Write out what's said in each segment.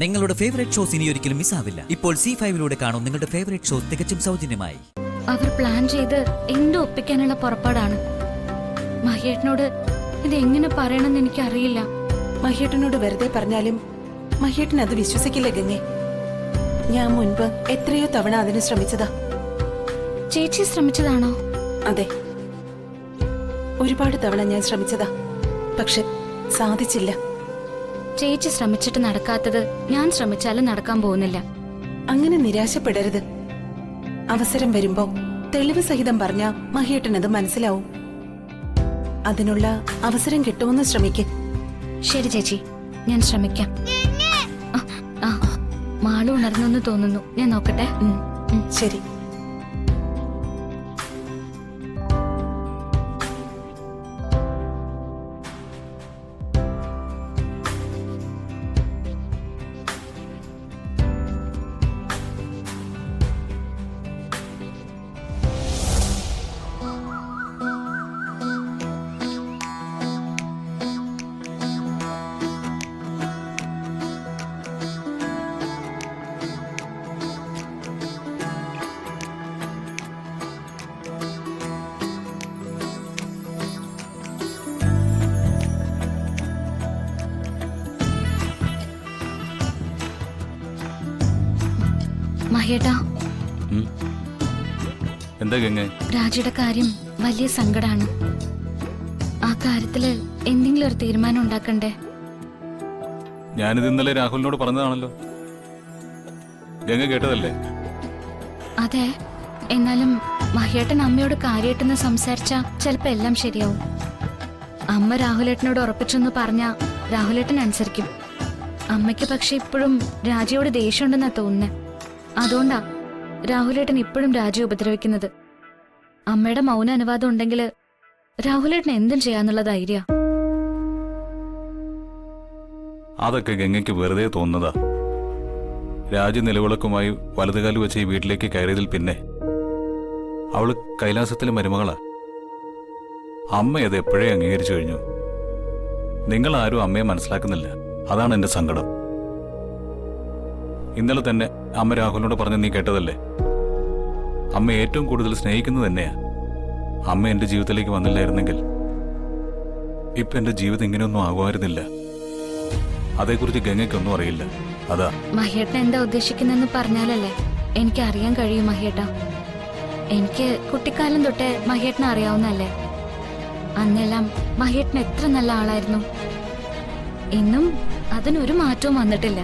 നിങ്ങളുടെ favourite shows ഇനി ഒരിക്കലും മിസ്സാവില്ല. ഇപ്പോൾ C5 കാണും നിങ്ങളുടെ ഫേവറേറ്റ് ഷോസ് തികച്ചും സൗജന്യമായി. അവർ പ്ലാൻ ചെയ്ത് എന്ത് ഒപ്പിക്കാനുള്ള പുറപ്പാടാണ്. മഹേട്ടനോട് ഇത് എങ്ങനെ പറയണമെന്ന് എനിക്കറിയില്ല. മഹേട്ടനോട് വെറുതെ പറഞ്ഞാലും മഹേട്ടൻ അത് വിശ്വസിക്കില്ല ഗംഗെ. ഞാൻ മുൻപ് എത്രയോ തവണ അതിന് ശ്രമിച്ചതാ. ചേച്ചി ശ്രമിച്ചതാണോ? അതെ, ഒരുപാട് തവണ ഞാൻ ശ്രമിച്ചതാ, പക്ഷെ സാധിച്ചില്ല. ചേച്ചി ശ്രമിച്ചിട്ട് നടക്കാത്തത് ഞാൻ ശ്രമിച്ചാലും നടക്കാൻ പോകുന്നില്ല. അങ്ങനെ നിരാശപ്പെടരുത്. അവസരം വരുമ്പോ തെളിവ് സഹിതം പറഞ്ഞ മഹേട്ടനത് മനസ്സിലാവും. അതിനുള്ള അവസരം കിട്ടുമെന്ന് ശ്രമിക്ക്. ശരി ചേച്ചി, ഞാൻ ശ്രമിക്കാം. മാളു ഉണർന്നെന്ന് തോന്നുന്നു, ഞാൻ നോക്കട്ടെ. ശരി. മഹേട്ടാ, എന്താ ഗംഗേ? രാജിയുടെ കാര്യം വലിയ സങ്കടാണ്. ആ കാര്യത്തില് എന്തെങ്കിലും ഒരു തീരുമാനം ഉണ്ടാക്കണ്ടേ? ഞാനിത് ഇന്നലെ രാഹുലിനോട് പറഞ്ഞതാണല്ലോ. ഗംഗ കേട്ടതല്ലേ? അതെ, എന്നാലും മഹേട്ടൻ അമ്മയോട് കാര്യമായിട്ടെന്ന് സംസാരിച്ചാ ചിലപ്പോ എല്ലാം ശരിയാവും. അമ്മ രാഹുലേട്ടനോട് ഉറപ്പിച്ചെന്ന് പറഞ്ഞാ രാഹുലേട്ടൻ അനുസരിക്കും. അമ്മയ്ക്ക് പക്ഷെ ഇപ്പോഴും രാജിയോട് ദേഷ്യമുണ്ടെന്നാ തോന്നുന്നേ. അതുകൊണ്ടാ രാഹുലേട്ടൻ ഇപ്പോഴും രാജി ഉപദ്രവിക്കുന്നത്. അമ്മയുടെ മൗന അനുവാദം ഉണ്ടെങ്കിൽ രാഹുലേട്ടൻ എന്തും ചെയ്യാന്നുള്ള ധൈര്യ. അതൊക്കെ ഗംഗയ്ക്ക് വെറുതെ തോന്നുന്നതാ. രാജി നിലവിളക്കുമായി വലതുകാലി വെച്ച് ഈ വീട്ടിലേക്ക് കയറിയതിൽ പിന്നെ അവള് കൈലാസത്തിലെ മരുമകളാ. അമ്മ അത് എപ്പോഴേ അംഗീകരിച്ചു കഴിഞ്ഞു. നിങ്ങളാരും അമ്മയെ മനസ്സിലാക്കുന്നില്ല. അതാണ് എന്റെ സങ്കടം. ഇന്നലെ തന്നെ അമ്മ രാഹുലിനോട് പറഞ്ഞ് നീ കേട്ടതല്ലേ? അമ്മ ഏറ്റവും കൂടുതൽ സ്നേഹിക്കുന്നത് തന്നെയാ. അമ്മ എന്റെ ജീവിതത്തിലേക്ക് വന്നില്ലായിരുന്നെങ്കിൽ ഇപ്പൊ എന്റെ ജീവിതം ഇങ്ങനെയൊന്നും ആകുമായിരുന്നില്ല. അതേക്കുറിച്ച് ഗംഗയ്ക്കൊന്നും അറിയില്ല. അതാ. മഹേട്ടൻ എന്താ ഉദ്ദേശിക്കുന്നെന്ന് പറഞ്ഞാലല്ലേ എനിക്ക് അറിയാൻ കഴിയും. മഹേട്ട, എനിക്ക് കുട്ടിക്കാലം തൊട്ടേ മഹേട്ടനെ അറിയാവുന്നല്ലേ. അന്നെല്ലാം മഹേട്ടൻ എത്ര നല്ല ആളായിരുന്നു. ഇന്നും അതിനൊരു മാറ്റവും വന്നിട്ടില്ല.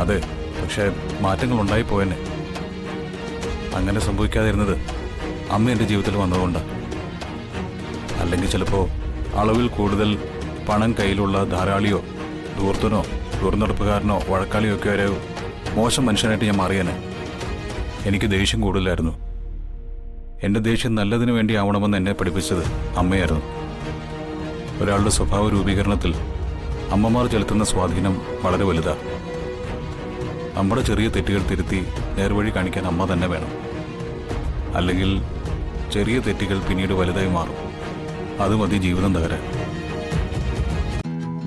അതെ, പക്ഷെ മാറ്റങ്ങൾ ഉണ്ടായി പോയെന്നെ. അങ്ങനെ സംഭവിക്കാതിരുന്നത് അമ്മ എൻ്റെ ജീവിതത്തിൽ വന്നതുകൊണ്ടാണ്. അല്ലെങ്കിൽ ചിലപ്പോൾ അളവിൽ കൂടുതൽ പണം കയ്യിലുള്ള ധാരാളിയോ ധൂർത്തനോ ദുർനടപ്പുകാരനോ വഴക്കാളിയോ ഒക്കെ ഒരു മോശം മനുഷ്യനായിട്ട് ഞാൻ മാറിയേനെ. എനിക്ക് ദേഷ്യം കൂടുതലായിരുന്നു. എൻ്റെ ദേഷ്യം നല്ലതിനു വേണ്ടി ആവണമെന്ന് എന്നെ പഠിപ്പിച്ചത് അമ്മയായിരുന്നു. ഒരാളുടെ സ്വഭാവ രൂപീകരണത്തിൽ അമ്മമാർ ചെലുത്തുന്ന സ്വാധീനം വളരെ വലുതാണ്. നമ്മുടെ ചെറിയ തെറ്റുകൾ തിരുത്തി നേർവഴി കാണിക്കാൻ അമ്മ തന്നെ വേണം. അല്ലെങ്കിൽ ചെറിയ തെറ്റുകൾ പിന്നീട് വലുതായി മാറും. അത് മതി ജീവിതം തകരാൻ.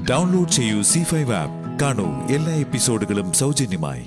ഡൗൺലോഡ് ചെയ്യൂ C5 ആപ്പ്. കാണൂ എല്ലാ എപ്പിസോഡുകളും സൗജന്യമായി.